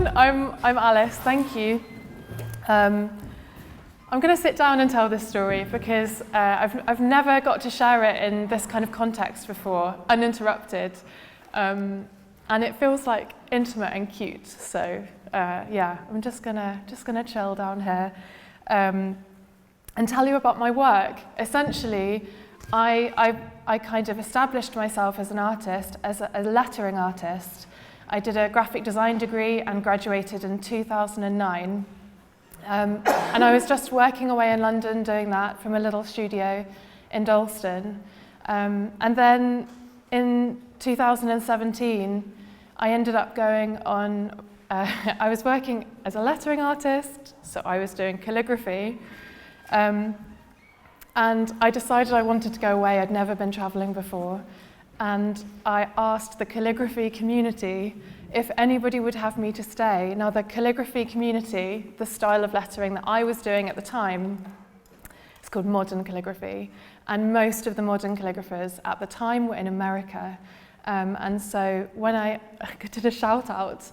everyone. I'm Alice. Thank you. I'm going to sit down and tell this story because I've never got to share it in this kind of context before, uninterrupted, and it feels like intimate and cute. So yeah, I'm just gonna chill down here and tell you about my work. Essentially, I kind of established myself as an artist, as a lettering artist. I did a graphic design degree and graduated in 2009. And I was just working away in London doing that from a little studio in Dalston. And then in 2017, I ended up going on, I was working as a lettering artist, so I was doing calligraphy. And I decided I wanted to go away. I'd never been traveling before. And I asked the calligraphy community if anybody would have me to stay. Now, the calligraphy community, the style of lettering that I was doing at the time, it's called modern calligraphy. And most of the modern calligraphers at the time were in America. And so when I did a shout out,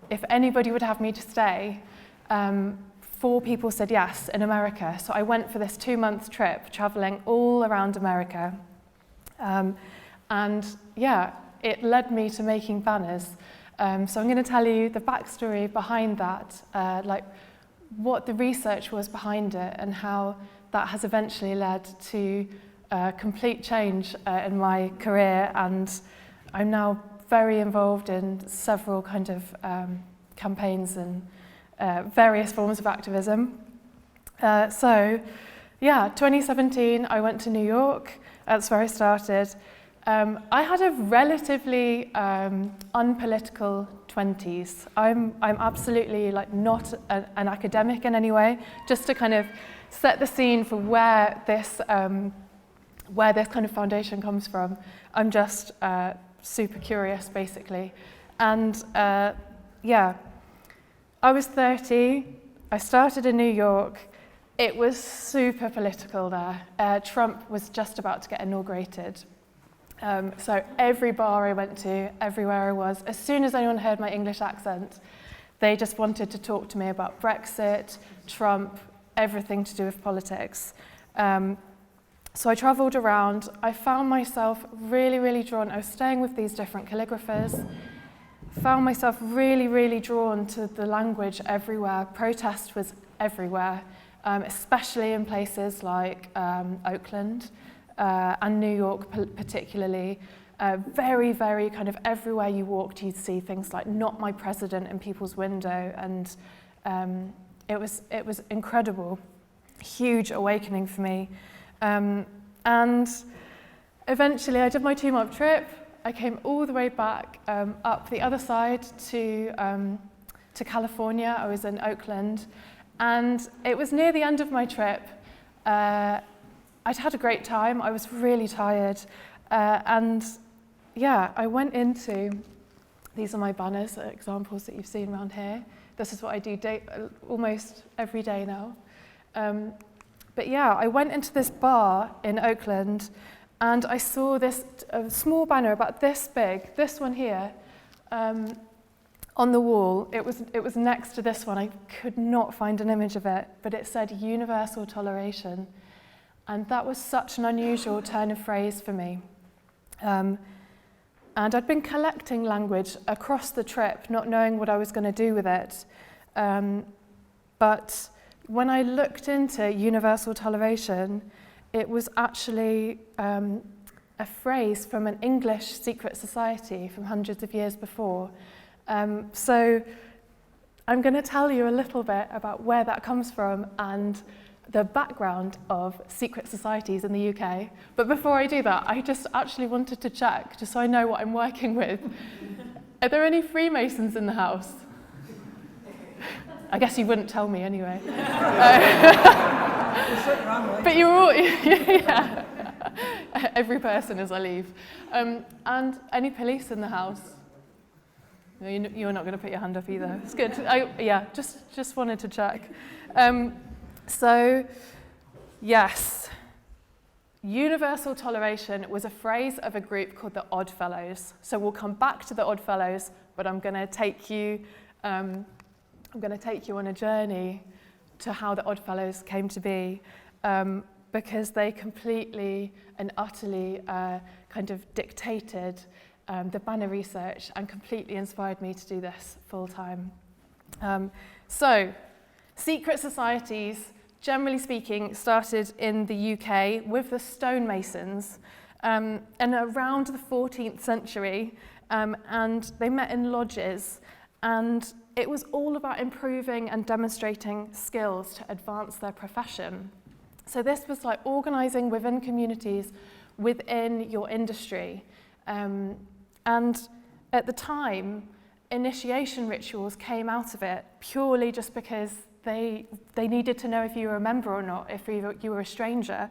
if anybody would have me to stay, 4 people said yes in America. So I went for this 2-month trip, traveling all around America. And yeah, it led me to making banners. So I'm going to tell you the backstory behind that, like what the research was behind it and how that has eventually led to complete change in my career. And I'm now very involved in several kind of campaigns and various forms of activism. So yeah, 2017, I went to New York. That's where I started. I had a relatively unpolitical 20s. I'm absolutely like not an academic in any way. Just to kind of set the scene for where this kind of foundation comes from. I'm just super curious, basically. And yeah, I was 30. I started in New York. It was super political there. Trump was just about to get inaugurated. So every bar I went to, everywhere I was, as soon as anyone heard my English accent, they just wanted to talk to me about Brexit, Trump, everything to do with politics. So I travelled around. I found myself really, really drawn. I was staying with these different calligraphers. Found myself really, really drawn to the language everywhere. Protest was everywhere. Especially in places like Oakland and New York particularly. Very, very kind of everywhere you walked, you'd see things like "Not my president" in people's window, and it was incredible, huge awakening for me. And eventually I did my 2-month trip. I came all the way back up the other side to California. I was in Oakland. And it was near the end of my trip. I'd had a great time. I was really tired. And yeah, I went into, these are my banners, examples that you've seen around here. This is what I do almost every day now. But yeah, I went into this bar in Oakland and I saw this small banner about this big, this one here, on the wall. It was next to this one. I could not find an image of it, but it said universal toleration. And that was such an unusual turn of phrase for me. And I'd been collecting language across the trip, not knowing what I was going to do with it. But when I looked into universal toleration, it was actually a phrase from an English secret society from hundreds of years before. So I'm going to tell you a little bit about where that comes from and the background of secret societies in the UK. But before I do that, I just actually wanted to check, just so I know what I'm working with. Are there any Freemasons in the house? I guess you wouldn't tell me anyway. But you're all, yeah. Every person as I leave. And any police in the house? No, you're not going to put your hand up either. It's good. Yeah, just wanted to check. So, yes, universal toleration was a phrase of a group called the Odd Fellows. So we'll come back to the Odd Fellows, but I'm going to take you I'm going to take you on a journey to how the Oddfellows came to be, because they completely and utterly kind of dictated the banner research and completely inspired me to do this full time. So, secret societies, generally speaking, started in the UK with the stonemasons, and around the 14th century, and they met in lodges, and it was all about improving and demonstrating skills to advance their profession. So this was like organising within communities within your industry. And at the time, initiation rituals came out of it purely just because they needed to know if you were a member or not, if you were a stranger.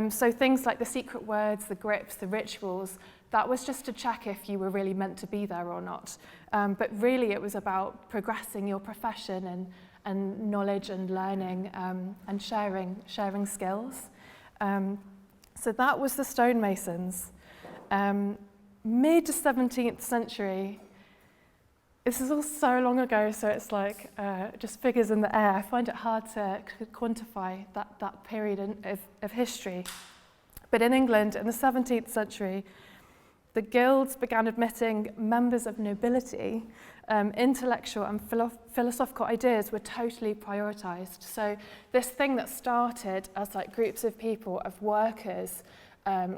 So things like the secret words, the grips, the rituals, that was just to check if you were really meant to be there or not. But really it was about progressing your profession and knowledge and learning and sharing skills. So that was the stonemasons. Mid-17th century, this is all so long ago, so it's like just figures in the air. I find it hard to quantify that period of history. But in England, in the 17th century, the guilds began admitting members of nobility. Intellectual and philosophical ideas were totally prioritised. So this thing that started as like groups of people, of workers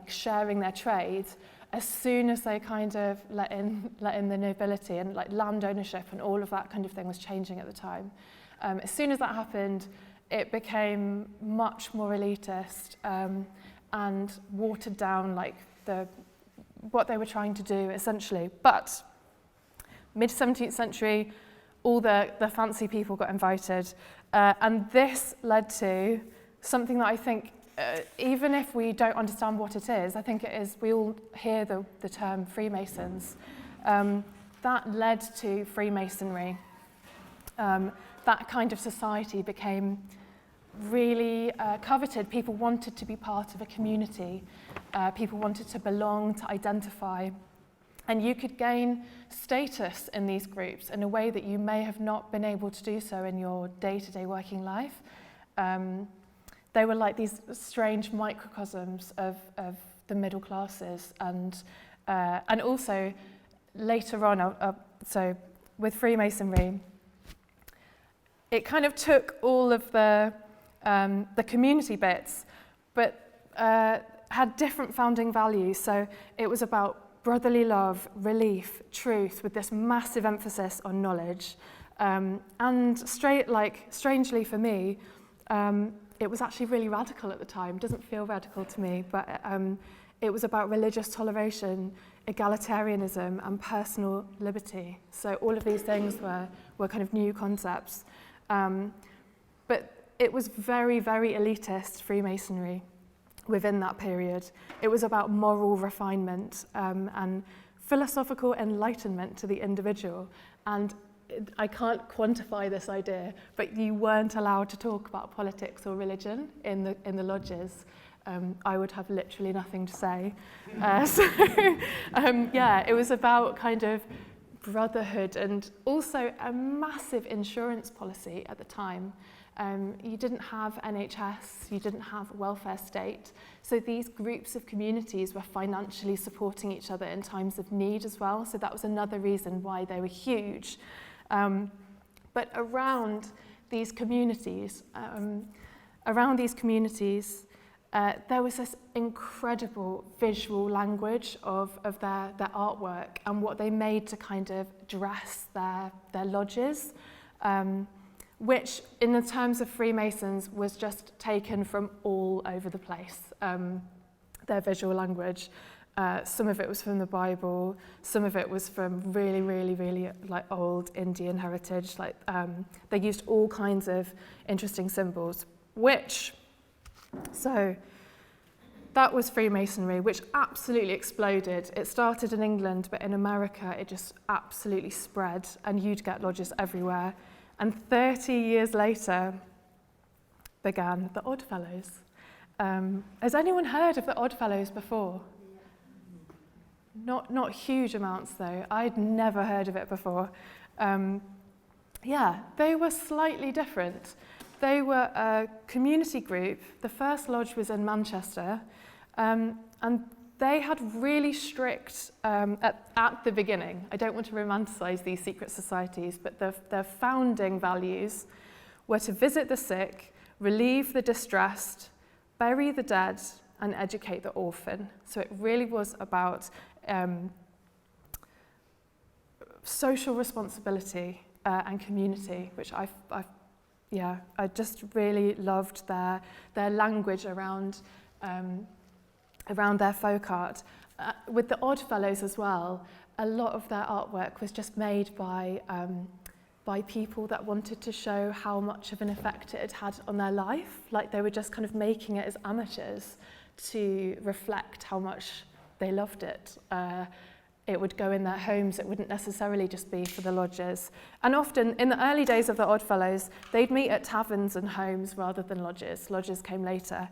sharing their trade, as soon as they kind of let in the nobility and like land ownership and all of that kind of thing was changing at the time. As soon as that happened, it became much more elitist and watered down like what they were trying to do essentially. But mid-17th century, all the fancy people got invited, and this led to something that I think even if we don't understand what it is, I think it is, we all hear the term Freemasons. That led to Freemasonry. That kind of society became really coveted. People wanted to be part of a community. People wanted to belong, to identify. And you could gain status in these groups in a way that you may have not been able to do so in your day-to-day working life. They were like these strange microcosms of the middle classes, and also later on, so with Freemasonry, it kind of took all of the community bits, but had different founding values. So it was about brotherly love, relief, truth, with this massive emphasis on knowledge, and strangely for me. It was actually really radical at the time. It doesn't feel radical to me, but it was about religious toleration, egalitarianism, and personal liberty. So all of these things were kind of new concepts. But it was very, very elitist Freemasonry within that period. It was about moral refinement and philosophical enlightenment to the individual. And I can't quantify this idea, but you weren't allowed to talk about politics or religion in the lodges. I would have literally nothing to say. It was about kind of brotherhood and also a massive insurance policy at the time. You didn't have NHS, you didn't have a welfare state. So these groups of communities were financially supporting each other in times of need as well. So that was another reason why they were huge. But around these communities, there was this incredible visual language of their artwork and what they made to kind of dress their lodges, which in the terms of Freemasons was just taken from all over the place, their visual language. Some of it was from the Bible, some of it was from really, really, really like old Indian heritage. Like they used all kinds of interesting symbols, so that was Freemasonry, which absolutely exploded. It started in England, but in America it just absolutely spread, and you'd get lodges everywhere. And 30 years later began the Oddfellows. Has anyone heard of the Oddfellows before? Not huge amounts though. I'd never heard of it before. they were slightly different. They were a community group. The first lodge was in Manchester, and they had really strict, at the beginning, I don't want to romanticise these secret societies, but their founding values were to visit the sick, relieve the distressed, bury the dead, and educate the orphan. So it really was about social responsibility and community, which I just really loved their language around their folk art. With the Oddfellows as well, a lot of their artwork was just made by people that wanted to show how much of an effect it had on their life. Like they were just kind of making it as amateurs to reflect how much they loved it. It would go in their homes, it wouldn't necessarily just be for the lodges. And often, in the early days of the Oddfellows, they'd meet at taverns and homes rather than lodges. Lodges came later.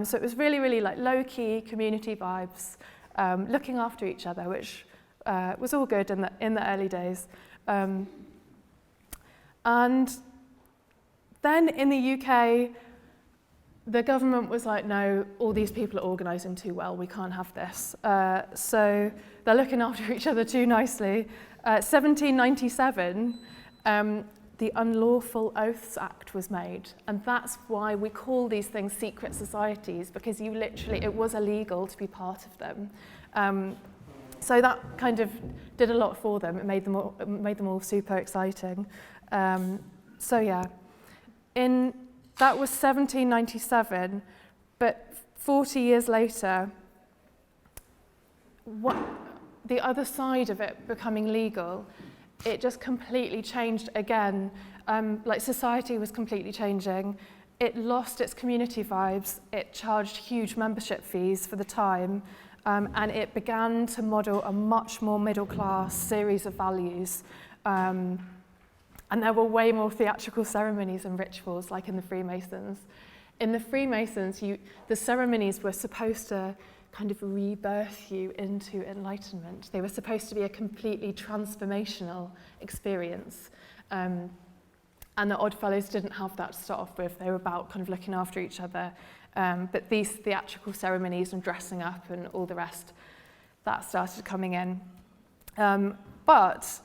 So it was really, really like low-key community vibes, looking after each other, which was all good in the early days. And then in the UK, the government was like, no, all these people are organising too well, we can't have this. So they're looking after each other too nicely. 1797, the Unlawful Oaths Act was made, and that's why we call these things secret societies, because it was illegal to be part of them. So that kind of did a lot for them. It made them all super exciting. That was 1797, but 40 years later, the other side of it becoming legal, it just completely changed again. Like society was completely changing. It lost its community vibes. It charged huge membership fees for the time, and it began to model a much more middle-class series of values. And there were way more theatrical ceremonies and rituals, like in the Freemasons. In the Freemasons, the ceremonies were supposed to kind of rebirth you into enlightenment. They were supposed to be a completely transformational experience. And the Oddfellows didn't have that to start off with. They were about kind of looking after each other. But these theatrical ceremonies and dressing up and all the rest, that started coming in. But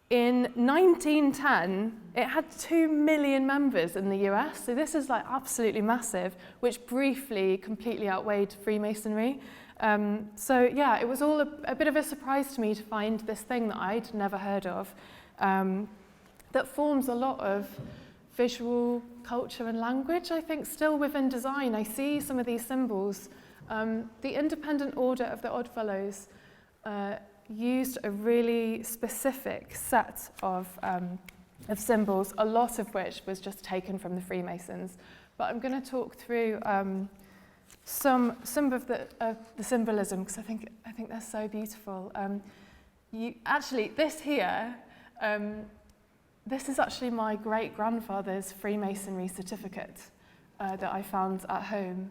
in 1910, it had 2 million members in the US, so this is like absolutely massive, which briefly completely outweighed Freemasonry. It was all a bit of a surprise to me to find this thing that I'd never heard of, that forms a lot of visual culture and language, I think, still within design. I see some of these symbols. The Independent Order of the Oddfellows used a really specific set of symbols, a lot of which was just taken from the Freemasons. But I'm going to talk through some of the symbolism, because I think they're so beautiful. This here, this is actually my great-grandfather's Freemasonry certificate that I found at home.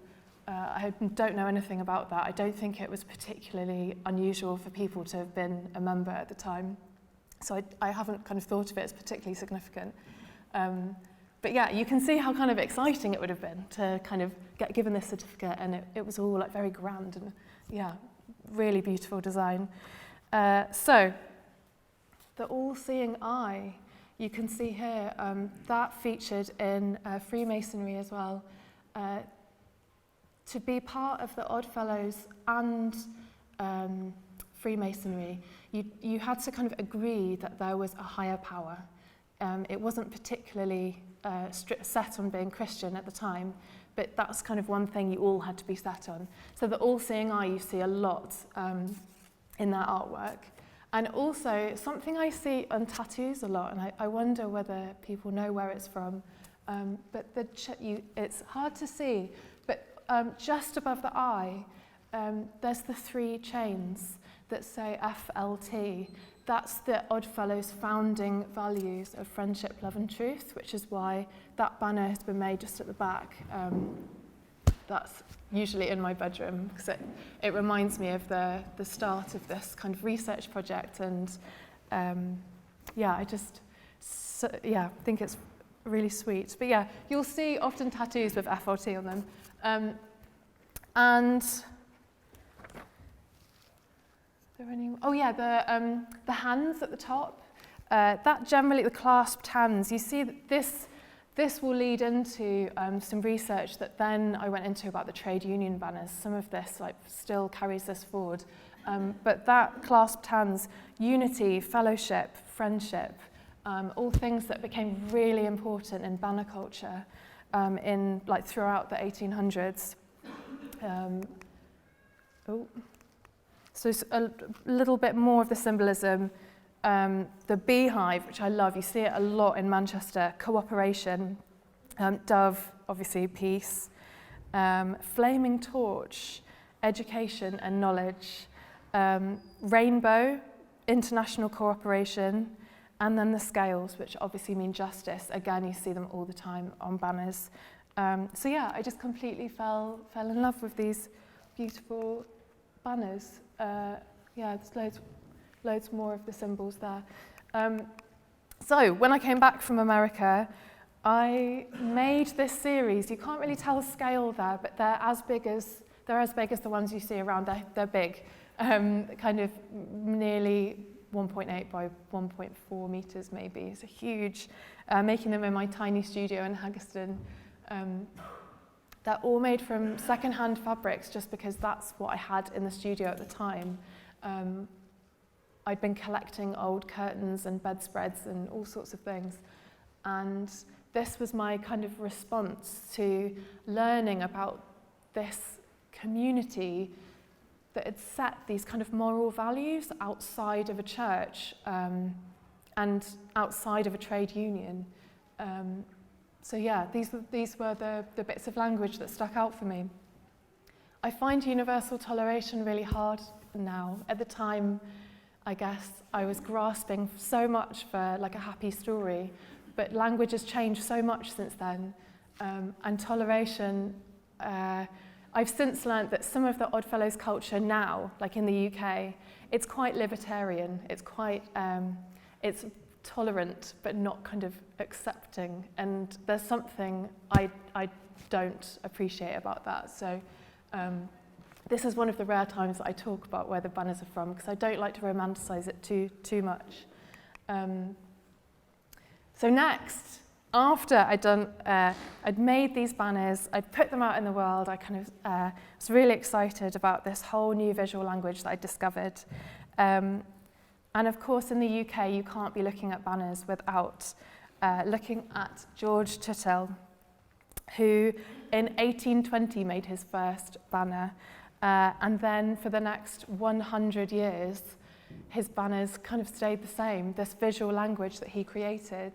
I don't know anything about that. I don't think it was particularly unusual for people to have been a member at the time. So I haven't kind of thought of it as particularly significant. But yeah, you can see how kind of exciting it would have been to kind of get given this certificate, and it was all like very grand and yeah, really beautiful design. So the all-seeing eye, you can see here, that featured in Freemasonry as well. To be part of the Oddfellows and Freemasonry, you had to kind of agree that there was a higher power. It wasn't particularly set on being Christian at the time, but that's kind of one thing you all had to be set on. So the all-seeing eye you see a lot in their artwork. And also, something I see on tattoos a lot, and I wonder whether people know where it's from, but it's hard to see, but just above the eye, there's the 3 chains that say FLT. That's the Oddfellows' founding values of friendship, love and truth, which is why that banner has been made just at the back. That's usually in my bedroom, because it reminds me of the start of this kind of research project, and I just So, yeah, I think it's really sweet. But yeah, you'll see often tattoos with FLT on them. And the hands at the top. That generally, the clasped hands, you see that this will lead into some research that then I went into about the trade union banners. Some of this still carries this forward. But that clasped hands, unity, fellowship, friendship, all things that became really important in banner culture throughout the 1800s. So a little bit more of the symbolism. The beehive, which I love, you see it a lot in Manchester, cooperation, dove, obviously peace, flaming torch, education and knowledge, rainbow, international cooperation, and then the scales, which obviously mean justice. Again, you see them all the time on banners. So yeah, I just completely fell in love with these beautiful banners. There's loads more of the symbols there. So when I came back from America, I made this series. You can't really tell scale there, but they're as big as the ones you see around. They're big, kind of nearly 1.8 by 1.4 meters maybe. It's a huge, making them in my tiny studio in Haggerston. They're all made from second-hand fabrics just because that's what I had in the studio at the time. I'd been collecting old curtains and bedspreads and all sorts of things. And this was my kind of response to learning about this community that had set these kind of moral values outside of a church and outside of a trade union. So yeah, these were the bits of language that stuck out for me. I find universal toleration really hard now. At the time, I guess I was grasping so much for like a happy story, but language has changed so much since then. And toleration, I've since learned that some of the Oddfellows culture now, like in the UK, it's quite libertarian. It's quite, it's tolerant, but not kind of accepting. And there's something I don't appreciate about that. So this is one of the rare times that I talk about where the banners are from, because I don't like to romanticize it too much. So next, after I'd made these banners, I'd put them out in the world, I kind of was really excited about this whole new visual language that I discovered. And of course, in the UK, you can't be looking at banners without looking at George Tuthill, who in 1820 made his first banner. And then for the next 100 years, his banners kind of stayed the same. This visual language that he created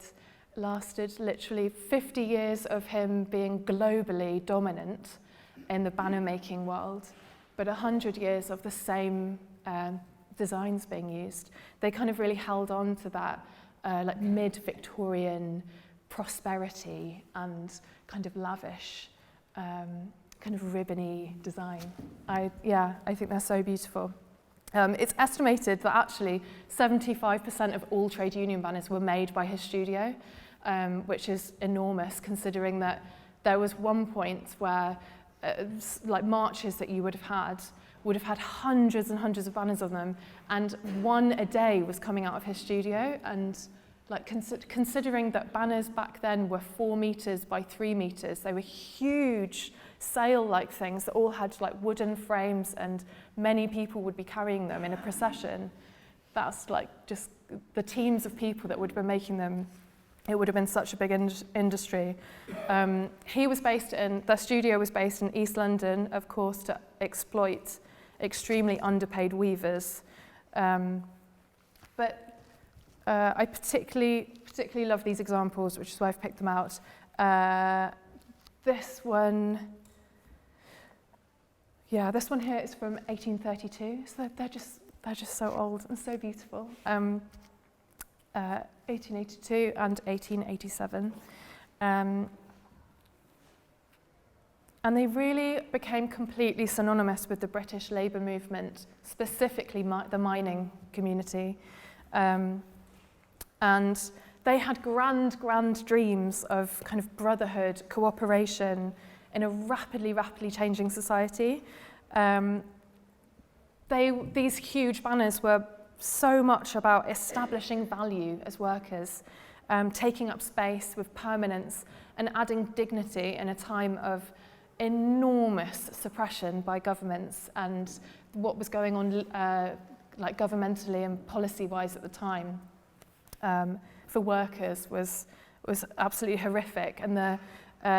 lasted literally 50 years of him being globally dominant in the banner making world, but 100 years of the same designs being used. They kind of really held on to that like mid-Victorian prosperity and kind of lavish, kind of ribbony design. I think they're so beautiful. It's estimated that actually 75% of all trade union banners were made by his studio, which is enormous considering that there was one point where like marches that you would have had hundreds and hundreds of banners on them, and one a day was coming out of his studio. And like considering that banners back then were 4 meters by 3 meters, they were huge sail-like things that all had like wooden frames, and many people would be carrying them in a procession. That's like just the teams of people that would have been making them. It would have been such a big industry. The studio was based in East London, of course, to exploit extremely underpaid weavers. But I particularly love these examples, which is why I've picked them out. This one here is from 1832. So they're just so old and so beautiful. 1882 and 1887. And they really became completely synonymous with the British labour movement, specifically the mining community. And they had grand dreams of kind of brotherhood, cooperation in a rapidly changing society. These huge banners were so much about establishing value as workers, taking up space with permanence and adding dignity in a time of enormous suppression by governments and what was going on like governmentally and policy-wise at the time for workers was absolutely horrific. And the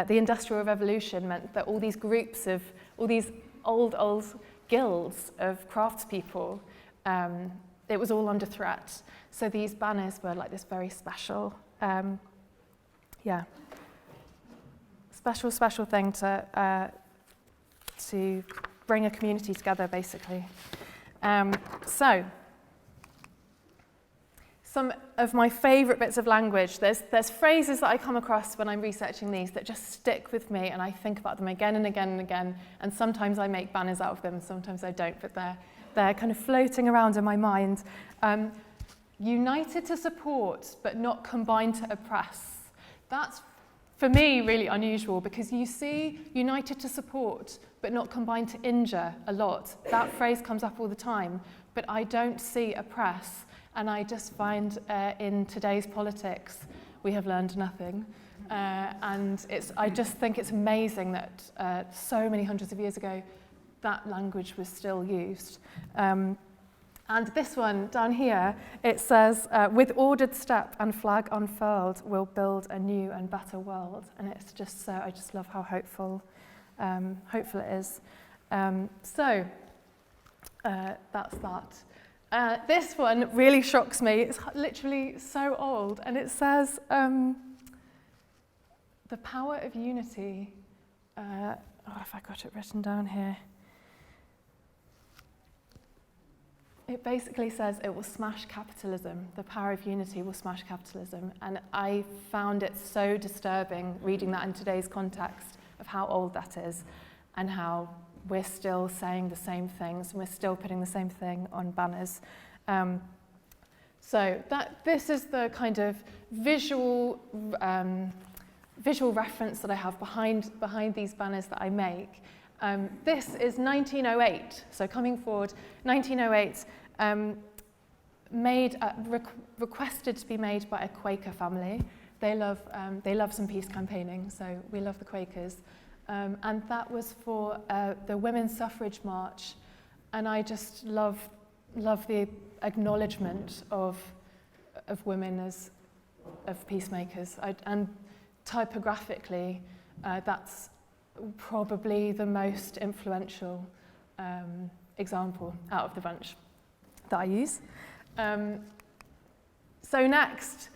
Industrial Revolution meant that all these groups of, all these old guilds of craftspeople, it was all under threat. So these banners were like this very special, special thing to bring a community together, basically. So, some of my favourite bits of language, there's phrases that I come across when I'm researching these that just stick with me, and I think about them again and again and again, and sometimes I make banners out of them, sometimes I don't, but they're kind of floating around in my mind. United to support, but not combined to oppress. That's, for me, really unusual, because you see united to support, but not combined to injure a lot. That phrase comes up all the time, but I don't see oppress. And I just find in today's politics, we have learned nothing. And I just think it's amazing that so many hundreds of years ago, that language was still used. And this one down here, it says, with ordered step and flag unfurled, we'll build a new and better world. And it's just so, I just love how hopeful it is. So that's that. This one really shocks me. It's literally so old, and it says, the power of unity. Have I got it written down here? It basically says it will smash capitalism. The power of unity will smash capitalism. And I found it so disturbing reading that in today's context of how old that is and how we're still saying the same things and we're still putting the same thing on banners. So this is the kind of visual reference that I have behind these banners that I make. This is 1908, so coming forward, 1908, requested to be made by a Quaker family. They love some peace campaigning, so we love the Quakers. And that was for the Women's Suffrage March, and I just love the acknowledgement of women as peacemakers. And typographically, that's probably the most influential example out of the bunch that I use. So next,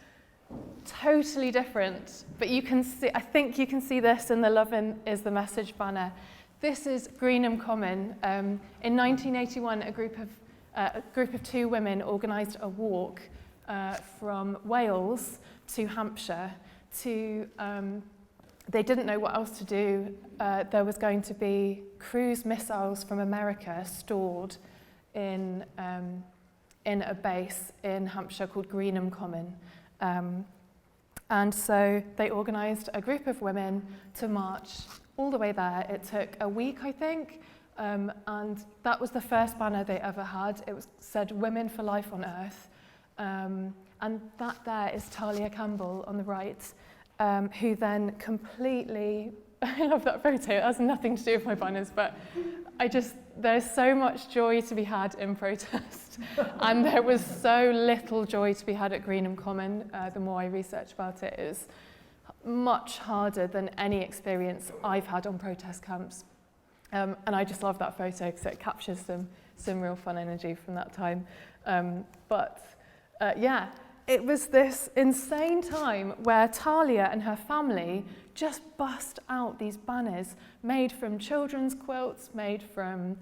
totally different, but you can see, I think you can see this in the Love is the Message banner. This is Greenham Common. In 1981, a group of two women organised a walk from Wales to Hampshire to they didn't know what else to do. There was going to be cruise missiles from America stored in a base in Hampshire called Greenham Common. And so they organised a group of women to march all the way there. It took a week, I think, and that was the first banner they ever had. It said Women for Life on Earth. And that there is Talia Campbell on the right, who then completely, I love that photo, it has nothing to do with my banners, but there's so much joy to be had in protest, and there was so little joy to be had at Greenham Common. The more I research about it, it was much harder than any experience I've had on protest camps. And I just love that photo because it captures some real fun energy from that time. It was this insane time where Talia and her family just bust out these banners made from children's quilts, made from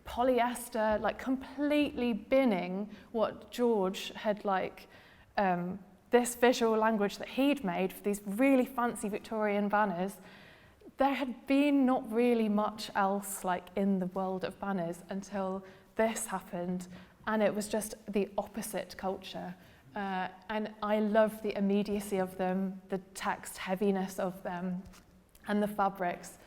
polyester, like completely binning what George had this visual language that he'd made for these really fancy Victorian banners. There had been not really much else like in the world of banners until this happened, and it was just the opposite culture. And I love the immediacy of them, the text heaviness of them, and the fabrics.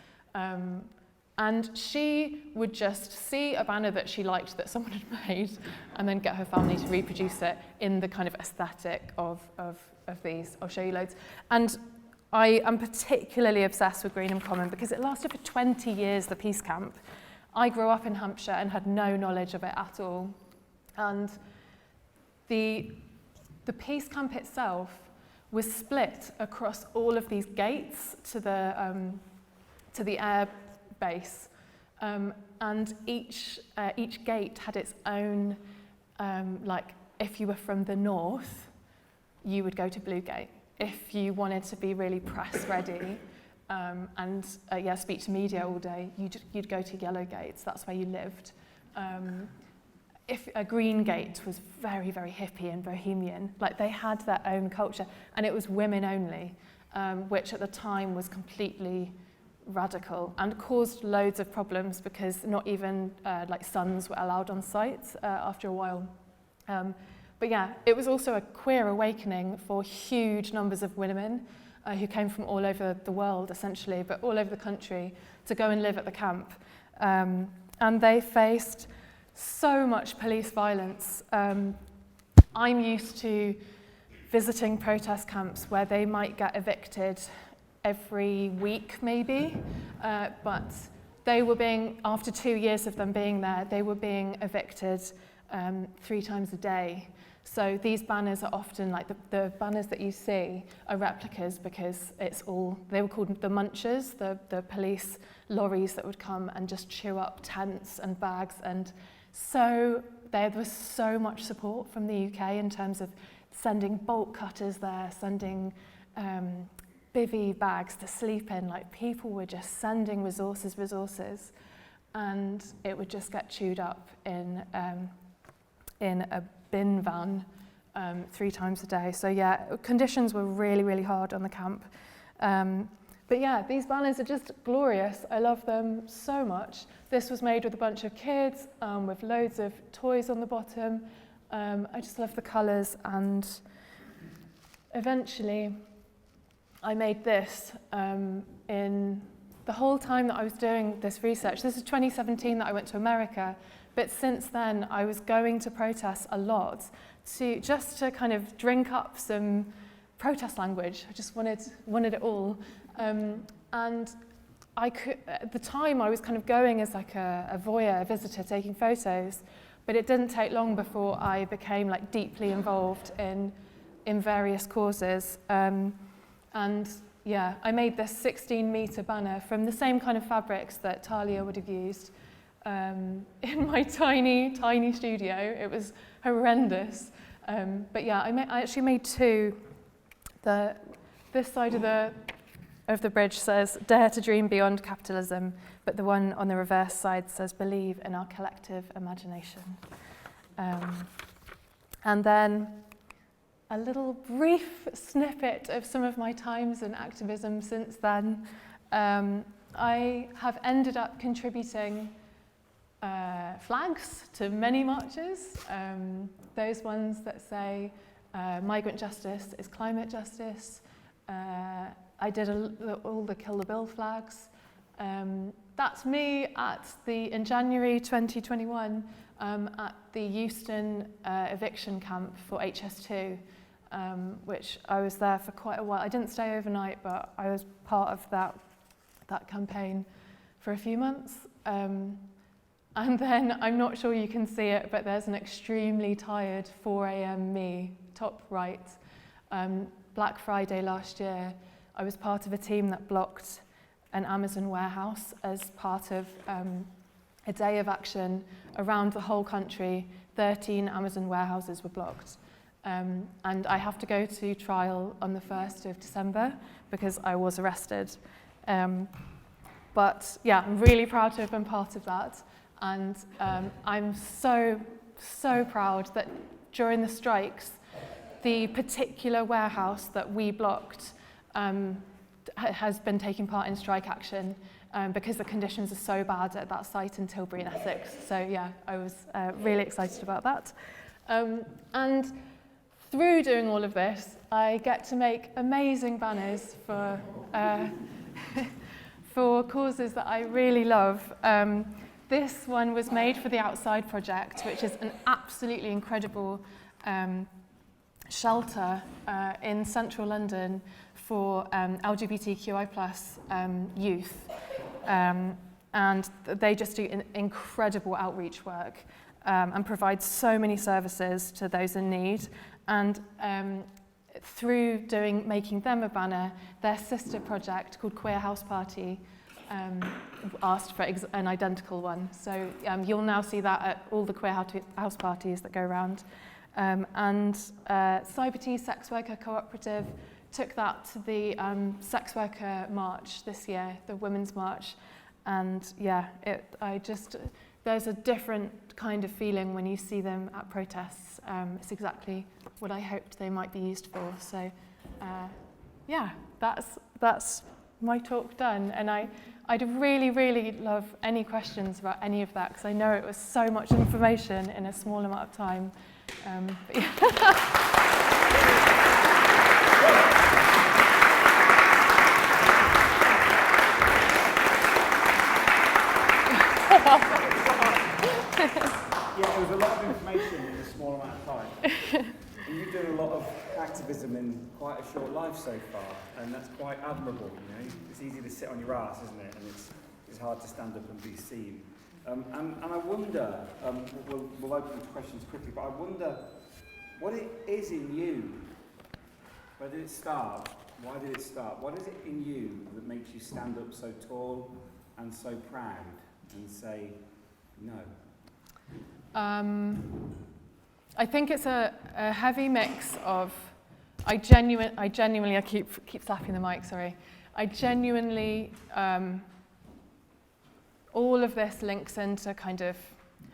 And she would just see a banner that she liked that someone had made and then get her family to reproduce it in the kind of aesthetic of these. I'll show you loads. And I am particularly obsessed with Greenham Common because it lasted for 20 years, the peace camp. I grew up in Hampshire and had no knowledge of it at all. And the peace camp itself was split across all of these gates to the air base, and each gate had its own, like if you were from the north, you would go to Blue Gate. If you wanted to be really press ready and speak to media all day, you'd go to Yellow Gates. That's where you lived. If a Green Gate was very, very hippie and bohemian, like they had their own culture, and it was women only, which at the time was completely radical and caused loads of problems because not even like sons were allowed on site after a while. But yeah, it was also a queer awakening for huge numbers of women who came from all over the world, essentially, but all over the country, to go and live at the camp. And they faced so much police violence. I'm used to visiting protest camps where they might get evicted every week, maybe, but they were being, after 2 years of them being there, they were being evicted 3 times a day. So these banners are often, like the banners that you see are replicas because they were called the munchers, the police lorries that would come and just chew up tents and bags. And so there was so much support from the UK in terms of sending bolt cutters there, sending bivvy bags to sleep in. Like people were just sending resources, and it would just get chewed up in a bin van 3 times a day. So yeah, conditions were really, really hard on the camp. But yeah, these banners are just glorious. I love them so much. This was made with a bunch of kids with loads of toys on the bottom. I just love the colours, and eventually I made this in the whole time that I was doing this research. This is 2017 that I went to America, but since then I was going to protests a lot just to kind of drink up some protest language. I just wanted it all. And at the time I was kind of going as like a voyeur, a visitor, taking photos, but it didn't take long before I became like deeply involved in various causes. And yeah, I made this 16-metre banner from the same kind of fabrics that Talia would have used in my tiny, tiny studio. It was horrendous. But yeah, I actually made 2. This side of the bridge says, "Dare to dream beyond capitalism," but the one on the reverse side says, "Believe in our collective imagination." And then a little brief snippet of some of my times in activism since then. I have ended up contributing flags to many marches, those ones that say migrant justice is climate justice. I did all the Kill the Bill flags. That's me in January 2021 at the Euston eviction camp for HS2, which I was there for quite a while. I didn't stay overnight, but I was part of that campaign for a few months. And then, I'm not sure you can see it, but there's an extremely tired 4 a.m. me, top right. Black Friday last year, I was part of a team that blocked an Amazon warehouse as part of a day of action around the whole country. 13 Amazon warehouses were blocked. And I have to go to trial on the 1st of December because I was arrested. But yeah, I'm really proud to have been part of that. And I'm so, so proud that during the strikes, the particular warehouse that we blocked has been taking part in strike action because the conditions are so bad at that site in Tilbury and Essex. So yeah, I was really excited about that. And through doing all of this, I get to make amazing banners for for causes that I really love. This one was made for the Outside Project, which is an absolutely incredible shelter in central London for LGBTQI+ youth. And they just do incredible outreach work and provide so many services to those in need. And through making them a banner, their sister project called Queer House Party asked for an identical one. So you'll now see that at all the queer house parties that go around. And Cybertea Sex Worker Cooperative took that to the Sex Worker March this year, the Women's March. And yeah, there's a different kind of feeling when you see them at protests. It's exactly what I hoped they might be used for. So yeah, that's my talk done. And I'd really, really love any questions about any of that, because I know it was so much information in a small amount of time. But yeah. Yeah, there was a lot of information in a small amount of time. And you've done a lot of activism in quite a short life so far, and that's quite admirable. You know, it's easy to sit on your ass, isn't it? And it's hard to stand up and be seen. And I wonder, we'll open to questions quickly, but I wonder what it is in you. Where did it start? Why did it start? What is it in you that makes you stand up so tall and so proud and say no? I think it's a heavy mix of, I keep slapping the mic, sorry. I genuinely, all of this links into kind of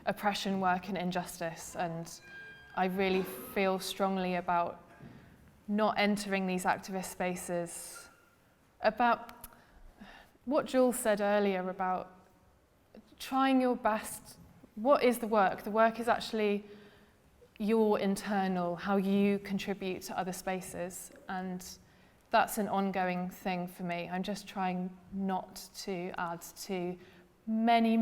oppression work and injustice, and I really feel strongly about not entering these activist spaces, about what Jules said earlier about trying your best. What is the work? The work is actually your internal, how you contribute to other spaces, and that's an ongoing thing for me. I'm just trying not to add to many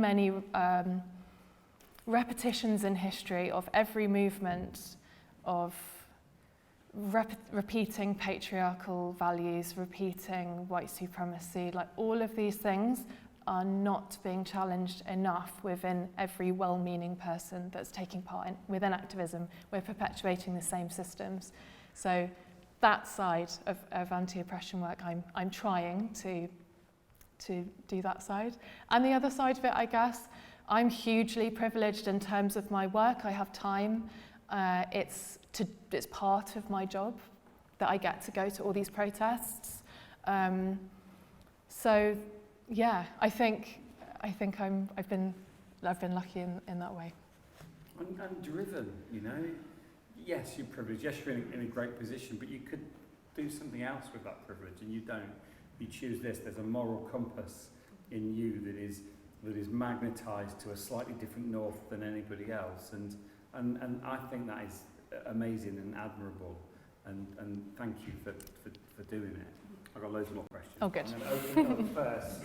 repetitions in history of every movement, of repeating patriarchal values, repeating white supremacy, like all of these things are not being challenged enough within every well-meaning person that's taking part within activism. We're perpetuating the same systems. So that side of anti-oppression work, I'm trying to do that side. And the other side of it, I guess, I'm hugely privileged in terms of my work. I have time. It's part of my job that I get to go to all these protests. So yeah, I think I've been lucky in that way. And driven, you know. Yes, you're privileged. Yes, you're in a great position, but you could do something else with that privilege, and you don't. You choose this. There's a moral compass in you that is magnetised to a slightly different north than anybody else, and I think that is amazing and admirable. And thank you for doing it. I've got loads more questions. Oh, good. I'm going to open it up first.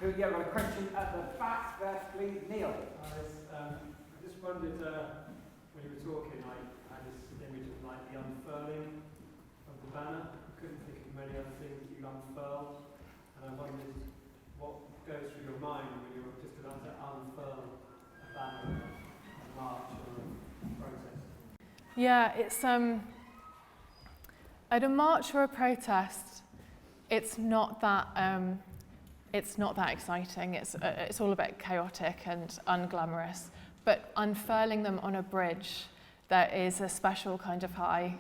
I've got a question at the back there, please. Neil. I just wondered, when you were talking, I had this image of like the unfurling of the banner. I couldn't think of many other things that you unfurl. And I wondered what goes through your mind when you're just about to unfurl a banner, a march or a protest. Yeah, it's at a march or a protest, it's not that exciting. It's all a bit chaotic and unglamorous. But unfurling them on a bridge, there is a special kind of high.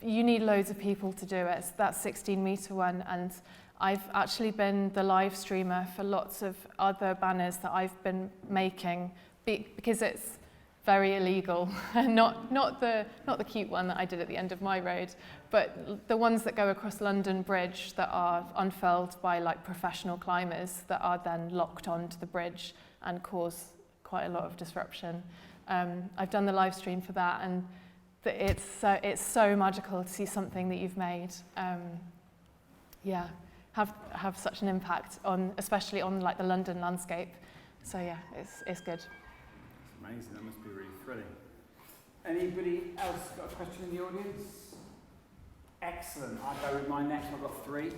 You need loads of people to do it. That 16-meter one, and I've actually been the live streamer for lots of other banners that I've been making because it's very illegal. not the cute one that I did at the end of my road, but the ones that go across London Bridge that are unfurled by like professional climbers that are then locked onto the bridge and cause quite a lot of disruption. I've done the live stream for that, and it's so magical to see something that you've made, have such an impact on, especially on like the London landscape. So yeah, it's good. It's amazing. That must be really thrilling. Anybody else got a question in the audience? Excellent. I'll go with mine next. I've got 3.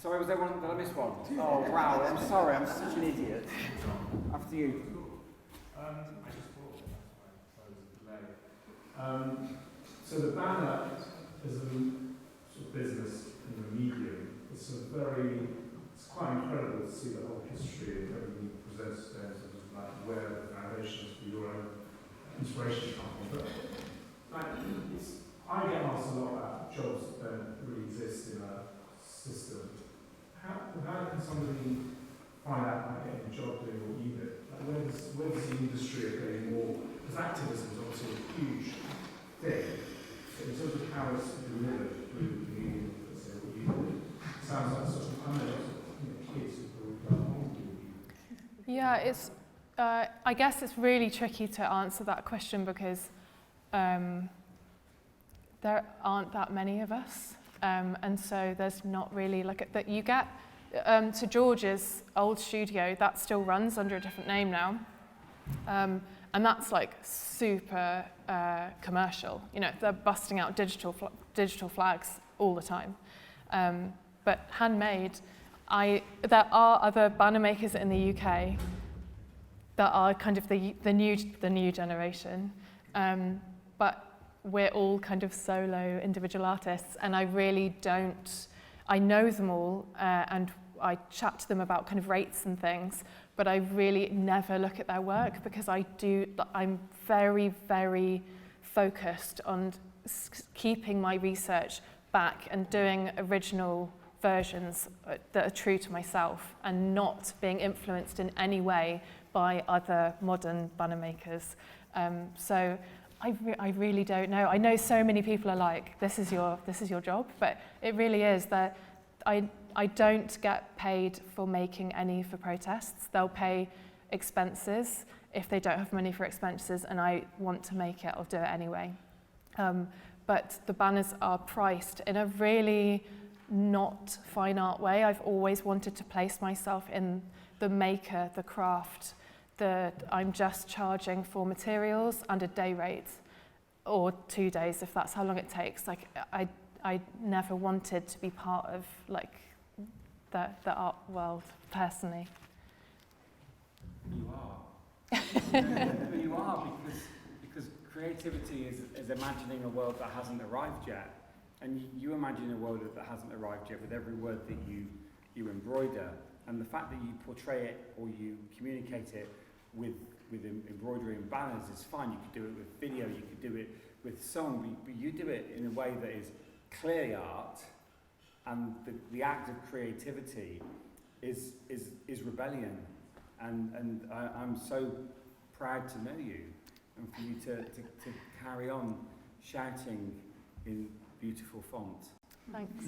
Sorry, was there one? Did I miss one? Oh wow! I'm sorry. I'm such an idiot. After you. I just thought that's why I was delayed. So the banner is a sort of business in the medium. It's quite incredible to see the whole history of everything you present today, in terms of like where the foundations for your own inspiration come from. But like, I get asked a lot about jobs that don't really exist in a system. How can somebody find out about getting a job doing what you do? Like where does the industry of getting more? Because activism is obviously a huge thing. But in terms of how it's delivered through the medium, let's say what you do, it sounds like sort of, I know, kids who go on to you. Yeah, it's. I guess it's really tricky to answer that question because there aren't that many of us. And so there's not really like that you get to George's old studio that still runs under a different name now, and that's like super commercial. You know, they're busting out digital flags all the time. But handmade, there are other banner makers in the UK that are kind of the new generation, but we're all kind of solo individual artists, and I really don't. I know them all, and I chat to them about kind of rates and things, but I really never look at their work because I'm very, very focused on keeping my research back and doing original versions that are true to myself and not being influenced in any way by other modern banner makers. So I really don't know. I know so many people are like, this is your job, but it really is that I don't get paid for making any for protests. They'll pay expenses if they don't have money for expenses, and I want to make it, I'll do it anyway. But the banners are priced in a really not fine art way. I've always wanted to place myself in the maker, the craft, I'm just charging for materials and a day rate, or 2 days if that's how long it takes. Like I never wanted to be part of like the art world personally. You are. You are, because creativity is imagining a world that hasn't arrived yet, and you imagine a world that hasn't arrived yet with every word that you embroider, and the fact that you portray it or you communicate it with embroidery and banners is fine. You could do it with video, you could do it with song, but you do it in a way that is clearly art, and the act of creativity is rebellion, and I'm so proud to know you and for you to carry on shouting in beautiful font. Thanks.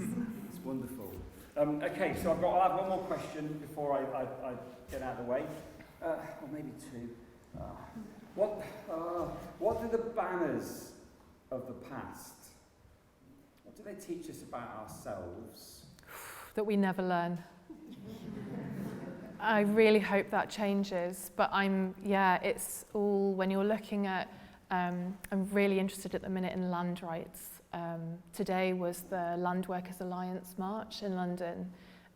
It's wonderful. Okay, so I'll have one more question before I get out of the way. Or maybe 2. What do the banners of the past, what do they teach us about ourselves? That we never learn. I really hope that changes, but it's all, when you're looking at, I'm really interested at the minute in land rights. Today was the Land Workers Alliance March in London.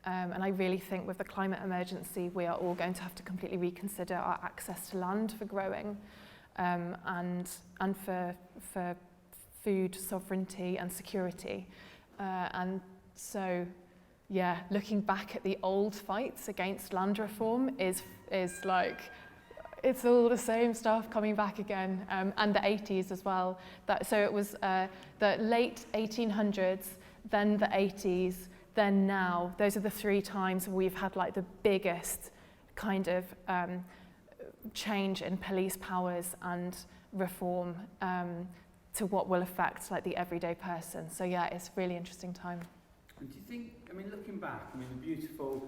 And I really think with the climate emergency, we are all going to have to completely reconsider our access to land for growing, and for food sovereignty and security. And so, yeah, looking back at the old fights against land reform is like, it's all the same stuff coming back again, and the 80s as well. So it was the late 1800s, then the 80s, then now. Those are the 3 times we've had like the biggest kind of change in police powers and reform to what will affect like the everyday person. So yeah, it's a really interesting time. And do you think, I mean, looking back, I mean, the beautiful,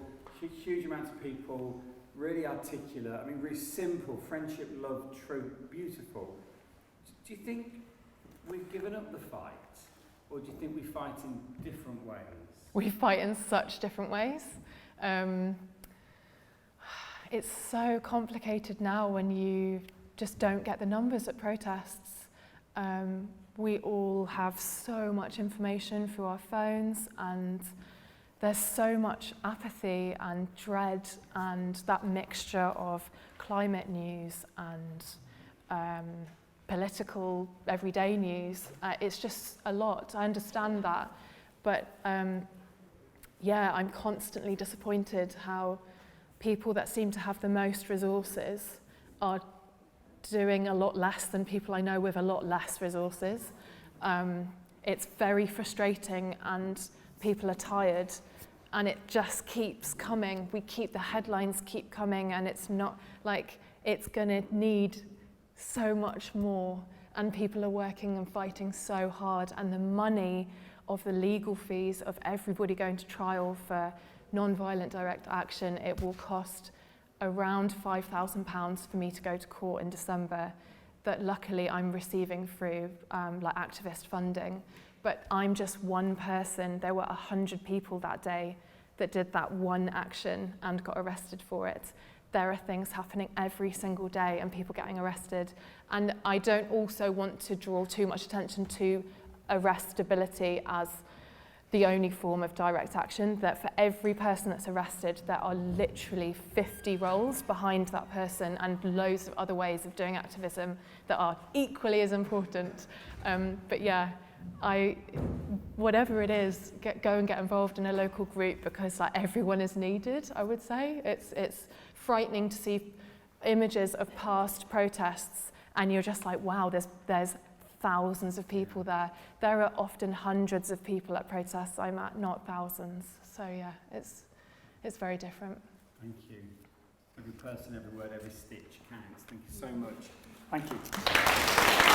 huge amounts of people really articulate, I mean, really simple, friendship, love, truth, beautiful. Do you think we've given up the fight, or do you think we fight in different ways? We fight in such different ways. It's so complicated now when you just don't get the numbers at protests. We all have so much information through our phones, and there's so much apathy and dread and that mixture of climate news and political everyday news. It's just a lot. I understand that. But yeah, I'm constantly disappointed how people that seem to have the most resources are doing a lot less than people I know with a lot less resources. It's very frustrating, and people are tired, and it just keeps coming. The headlines keep coming, and it's not like it's going to need so much more, and people are working and fighting so hard, and the money of the legal fees of everybody going to trial for non-violent direct action, it will cost around £5,000 for me to go to court in December, that luckily I'm receiving through like activist funding. But I'm just one person. There were 100 people that day that did that one action and got arrested for it. There are things happening every single day and people getting arrested. And I don't also want to draw too much attention to arrestability as the only form of direct action, that for every person that's arrested, there are literally 50 roles behind that person and loads of other ways of doing activism that are equally as important. But yeah, whatever it is, go and get involved in a local group, because like everyone is needed, I would say. It's frightening to see images of past protests and you're just like, wow, there's thousands of people there. There are often hundreds of people at protests I'm at, not thousands. So yeah, it's very different. Thank you. Every person, every word, every stitch counts. Thank you so much. Thank you.